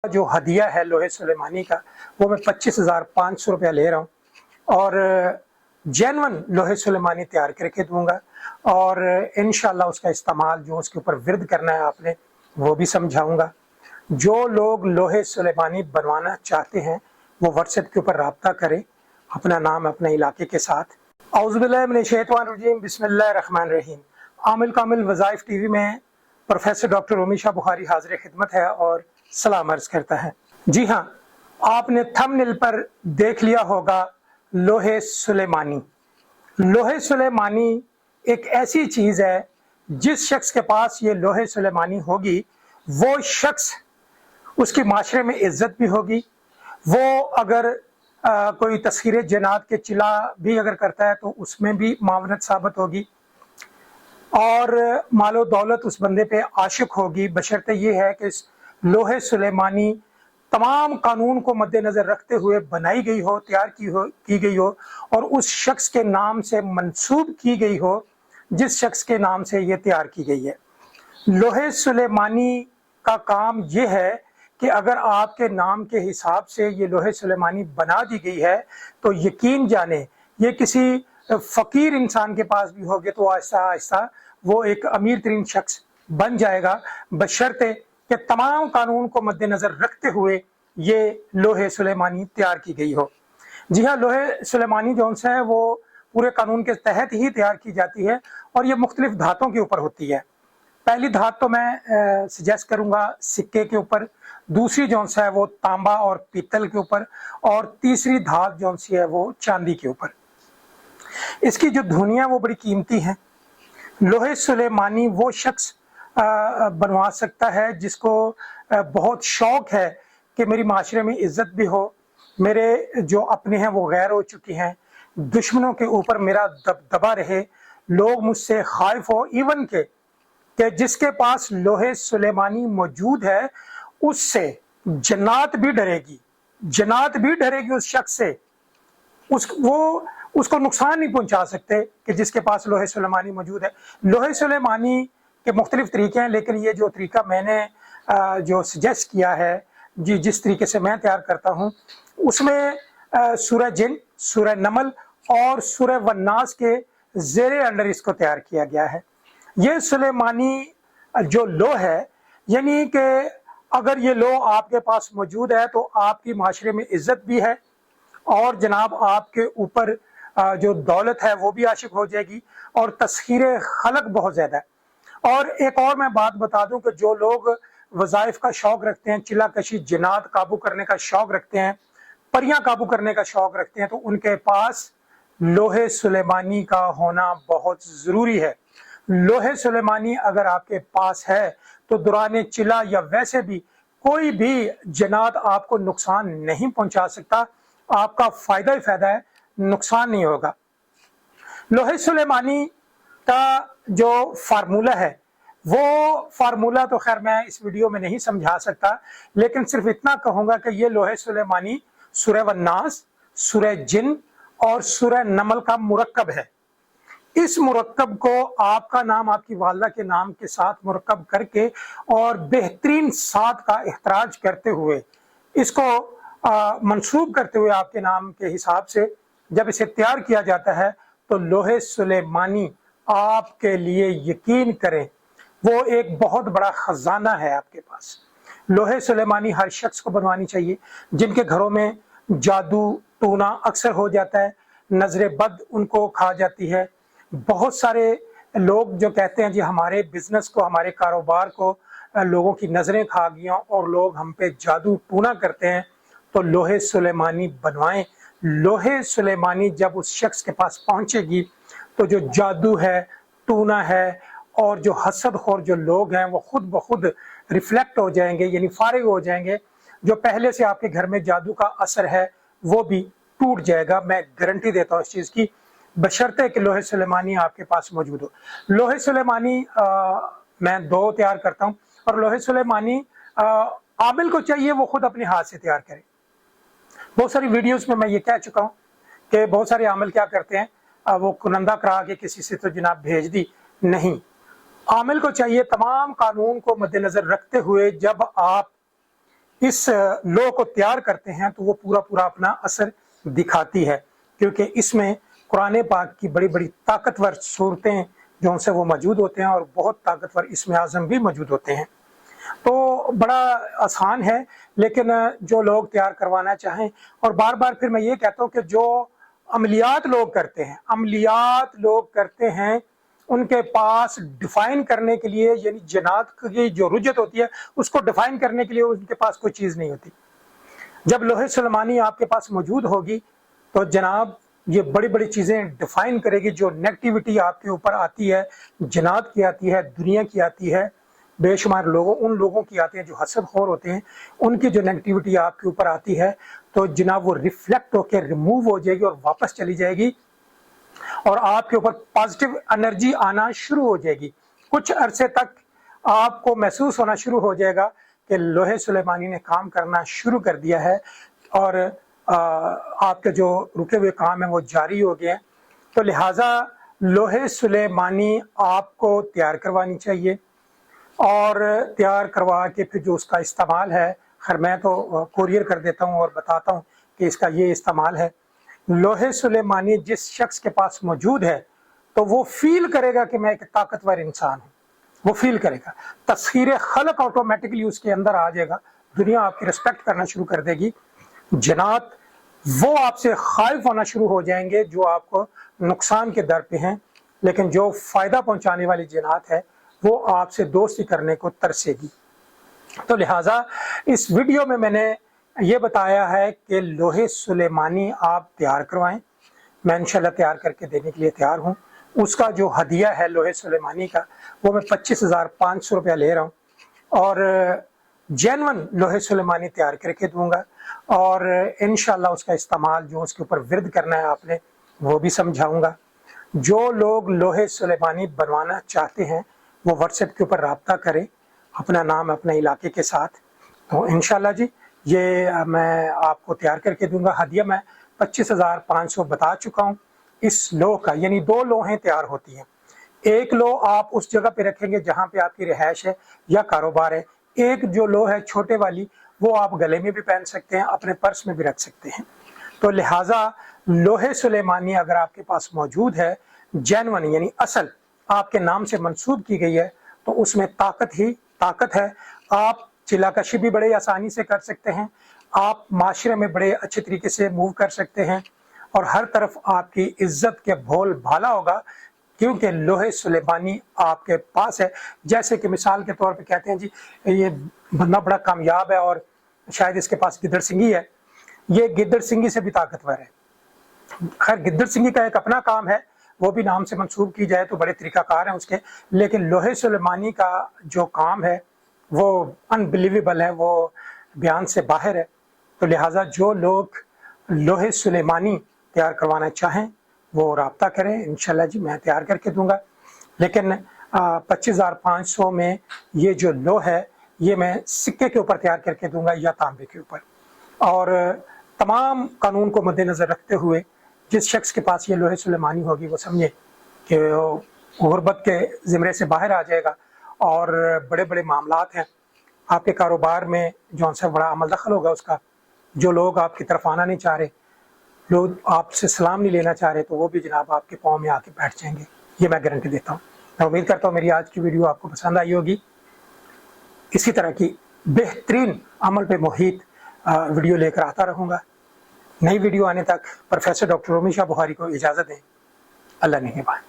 जो हदिया है लोहे सुलेमानी का वो मैं 25,500 रुपया ले रहा हूँ और जेन्युइन लोहे सुलेमानी तैयार करके दूंगा और इंशाल्लाह उसका इस्तेमाल जो उसके ऊपर विर्द करना है आपने वो भी समझाऊंगा। जो लोग लोहे सुलेमानी बनवाना चाहते हैं वो व्हाट्सएप के ऊपर राब्ता करें अपना नाम अपने इलाके के साथ। औज़ुबिल्लाहि मिनश्शैतानिर्रजीम बिस्मिल्लाहिर्रहमानिर्रहीम। आमिल कामिल वज़ाइफ टीवी में प्रोफेसर डॉक्टर उमी शाह बुखारी हाजिर खिदमत है और सलाम अर्ज करता है। जी हाँ, आपने थंबनेल पर देख लिया होगा लोहे सुलेमानी। लोहे सुलेमानी एक ऐसी चीज है जिस शख्स के पास ये लोहे सुलेमानी होगी वो शख्स उसकी माशरे में इज्जत भी होगी। वो अगर कोई तस्खीर जन्नात के चिला भी अगर करता है तो उसमें भी मावनत साबित होगी और मालो दौलत उस बंदे पे आशिक होगी, बशर्ते ये है कि लोहे सुलेमानी तमाम कानून को मद्देनजर रखते हुए बनाई गई हो, तैयार की गई हो और उस शख्स के नाम से मंसूब की गई हो जिस शख्स के नाम से ये तैयार की गई है। लोहे सुलेमानी का काम ये है कि अगर आपके नाम के हिसाब से ये लोहे सुलेमानी बना दी गई है तो यकीन जाने ये किसी फकीर इंसान के पास भी होगे तो आहिस्ता आहिस्ता वो एक अमीर तरीन शख्स बन जाएगा, बशर्ते कि तमाम कानून को मद्देनजर रखते हुए ये लोहे सुलेमानी तैयार की गई हो। जी हाँ, लोहे सुलेमानी जो है वो पूरे कानून के तहत ही तैयार की जाती है और ये मुख्तलिफ धातों के ऊपर होती है। पहली धात तो मैं सजेस्ट करूंगा सिक्के के ऊपर, दूसरी जो है वो तांबा और पीतल के ऊपर और तीसरी धात जो सी है वो चांदी के ऊपर। इसकी जो धुनिया वो बड़ी कीमती है। लोहे सुलेमानी वो शख्स बनवा सकता है जिसको बहुत शौक है कि मेरी माशरे में इज्जत भी हो, मेरे जो अपने हैं वो गैर हो चुकी हैं, दुश्मनों के ऊपर मेरा दबदबा रहे, लोग मुझसे खाइफ हो, इवन के जिसके पास लोहे सुलेमानी मौजूद है उससे जन्नत भी डरेगी उस शख्स से। उसको नुकसान नहीं पहुंचा सकते कि जिसके पास लोहे सुलेमानी मौजूद है। लोहे सुलेमानी के मुख्तलिफ तरीके हैं, लेकिन ये जो तरीका मैंने जो सजेस्ट किया है जिस तरीके से मैं तैयार करता हूँ उसमें सूरह जिन, सूरह नमल और सूरह वन्नास के ज़ेरे अंडर इसको तैयार किया गया है। ये सुलेमानी जो लो है यानी कि अगर ये लो आपके पास मौजूद है तो आपकी माशरे में इज्जत भी है और जनाब आपके ऊपर जो दौलत है वो भी आशिक हो जाएगी और तस्खीर खलक बहुत ज़्यादा है। और एक और मैं बात बता दूं कि जो लोग वज़ाइफ का शौक रखते हैं, चिल्ला कशी जिन्नात काबू करने का शौक रखते हैं, परियां काबू करने का शौक रखते हैं तो उनके पास लोहे सुलेमानी का होना बहुत ज़रूरी है। लोहे सुलेमानी अगर आपके पास है तो दौरान चिल्ला या वैसे भी कोई भी जन्नात आपको नुकसान नहीं पहुंचा सकता, आपका फायदा ही फायदा है, नुकसान नहीं होगा। लोहे सुलेमानी का जो फार्मूला है वो फार्मूला तो खैर मैं इस वीडियो में नहीं समझा सकता, लेकिन सिर्फ इतना कहूंगा कि ये लोहे सुलेमानी सूरह वन्नास, सूरह जिन और सूरह नमल का मुरक्कब है। इस मुरक्कब को आपका नाम आपकी वालदा के नाम के साथ मुरक्कब करके और बेहतरीन साथ का इख्तराज करते हुए इसको मंसूब करते हुए आपके नाम के हिसाब से जब इसे तैयार किया जाता है तो लोहे सुलेमानी आपके लिए यकीन करें वो एक बहुत बड़ा खजाना है आपके पास। लोहे सुलेमानी हर शख्स को बनवानी चाहिए जिनके घरों में जादू टूना अक्सर हो जाता है, नजर बद उनको खा जाती है। बहुत सारे लोग जो कहते हैं जी हमारे बिजनेस को, हमारे कारोबार को लोगों की नजरें खा गई और लोग हम पे जादू टूना करते हैं, तो लोहे सुलेमानी बनवाएं। लोहे सुलेमानी जब उस शख्स के पास पहुंचेगी तो जो जादू है, टूना है और जो हसद खोर जो लोग हैं वो खुद ब खुद रिफ्लेक्ट हो जाएंगे, यानी फारिग हो जाएंगे। जो पहले से आपके घर में जादू का असर है वो भी टूट जाएगा, मैं गारंटी देता हूँ इस चीज़ की, बशर्ते कि लोहे सुलेमानी आपके पास मौजूद हो। लोहे सुलेमानी मैं 2 तैयार करता हूँ और लोहे सुलेमानी आमिल को चाहिए वो खुद अपने हाथ से तैयार करे। बहुत सारी वीडियोस में मैं ये कह चुका हूँ कि बहुत सारे आमिल क्या करते हैं, वो कुनंदा करा के किसी से तो जनाब भेज दी, नहीं। आमिल को चाहिए तमाम कानून को मद्देनजर रखते हुए जब आप इस लॉ को तैयार करते हैं तो वो पूरा पूरा अपना असर दिखाती है, क्योंकि इसमें कुरान पाक की बड़ी बड़ी ताकतवर सूरतें जो उनसे वो मौजूद होते हैं और बहुत ताकतवर इसमें आज़म भी मौजूद होते हैं। तो बड़ा आसान है, लेकिन जो लोग तैयार करवाना चाहें, और बार बार फिर मैं ये कहता हूँ कि जो अमलियात लोग करते हैं उनके पास डिफाइन करने के लिए, यानी जनात की जो रुजत होती है उसको डिफाइन करने के लिए उनके पास कोई चीज़ नहीं होती। जब लोहे सुलेमानी आपके पास मौजूद होगी तो जनाब ये बड़ी बड़ी चीज़ें डिफाइन करेगी। जो नेगेटिविटी आपके ऊपर आती है, जनात की आती है, दुनिया की आती है, बेशुमार उन लोगों की आती है जो हसदखोर होते हैं, उनकी जो नेगेटिविटी आपके ऊपर आती है तो जनाब वो रिफ्लेक्ट होकर रिमूव हो जाएगी और वापस चली जाएगी और आपके ऊपर पॉजिटिव एनर्जी आना शुरू हो जाएगी। कुछ अरसे तक आपको महसूस होना शुरू हो जाएगा कि लोहे सुलेमानी ने काम करना शुरू कर दिया है और आपके जो रुके हुए काम है वो जारी हो गए हैं। तो लिहाजा लोहे सुलेमानी आपको तैयार करवानी चाहिए और तैयार करवा के फिर जो उसका इस्तेमाल है, खैर मैं तो कोरियर कर देता हूँ और बताता हूँ कि इसका ये इस्तेमाल है। लोहे सुलेमानी जिस शख्स के पास मौजूद है तो वो फील करेगा कि मैं एक ताकतवर इंसान हूँ, वो फील करेगा, तस्खीर खलक ऑटोमेटिकली उसके अंदर आ जाएगा, दुनिया आपकी रिस्पेक्ट करना शुरू कर देगी, जनात वो आपसे खाइफ होना शुरू हो जाएंगे जो आपको नुकसान के दर पे हैं, लेकिन जो फ़ायदा पहुंचाने वाली जनात है वो आपसे दोस्ती करने को तरसेगी। तो लिहाजा इस वीडियो में मैंने ये बताया है कि लोहे सुलेमानी आप तैयार करवाएं। मैं इंशाल्लाह तैयार करके देने के लिए तैयार हूँ। उसका जो हदिया है लोहे सुलेमानी का वो मैं 25,500 रुपया ले रहा हूँ और जेन्युइन लोहे सुलेमानी तैयार करके दूंगा और इंशाल्लाह उसका इस्तेमाल जो उसके ऊपर विर्द करना है आपने वो भी समझाऊंगा। जो लोग लोहे सुलेमानी बनवाना चाहते हैं वो व्हाट्सएप के ऊपर राब्ता करें अपना नाम अपने इलाके के साथ, तो इंशाल्लाह जी ये मैं आपको तैयार करके दूंगा। हदिया मैं 25,500 बता चुका हूँ। इस लो का यानी 2 लोहें तैयार होती हैं। एक लो आप उस जगह पे रखेंगे जहाँ पे आपकी रिहाइश है या कारोबार है। एक जो लो है छोटे वाली वो आप गले में भी पहन सकते हैं, अपने पर्स में भी रख सकते हैं। तो लिहाजा लोहे सुलेमानी अगर आपके पास मौजूद है, जेन्युइन यानी असल आपके नाम से मंसूब की गई है, तो उसमें ताकत ही ताकत है। आप चिलाकशी भी बड़े आसानी से कर सकते हैं, आप माशरे में बड़े अच्छे तरीके से मूव कर सकते हैं और हर तरफ आपकी इज्जत के भोल भाला होगा क्योंकि लोहे सुलेमानी आपके पास है। जैसे कि मिसाल के तौर पे कहते हैं जी ये बंदा बड़ा कामयाब है और शायद इसके पास गिद्दड़ सिंगी है, ये गिद्दड़ सिंगी से भी ताकतवर है। खैर गिद्दड़ सिंगी का एक अपना काम है, वो भी नाम से मंसूब की जाए तो बड़े तरीकाकार हैं उसके, लेकिन लोहे सुलेमानी का जो काम है वो अनबिलीवेबल है, वो बयान से बाहर है। तो लिहाजा जो लोग लोहे सुलेमानी तैयार करवाना चाहें वो राब्ता करें, इंशाल्लाह जी मैं तैयार करके दूंगा। लेकिन 25,500 में ये जो लो है ये मैं सिक्के के ऊपर तैयार करके दूंगा या तांबे के ऊपर। और तमाम कानून को मद्देनज़र रखते हुए जिस शख्स के पास ये लोहे सुलेमानी होगी वो समझे कि गुर्बत के ज़िमरे से बाहर आ जाएगा और बड़े बड़े मामलात हैं आपके कारोबार में जो उनसे बड़ा अमल दखल होगा उसका। जो लोग आपकी तरफ आना नहीं चाह रहे, लोग आपसे सलाम नहीं लेना चाह रहे, तो वो भी जनाब आपके पाँव में आके बैठ जाएंगे, ये मैं गारंटी देता हूँ। मैं उम्मीद करता हूँ मेरी आज की वीडियो आपको पसंद आई होगी। इसी तरह की बेहतरीन अमल पे मुहित वीडियो लेकर आता रहूँगा। नई वीडियो आने तक प्रोफेसर डॉक्टर रोमी शाह बुखारी को इजाज़त दें। अल्लाह निगहबान।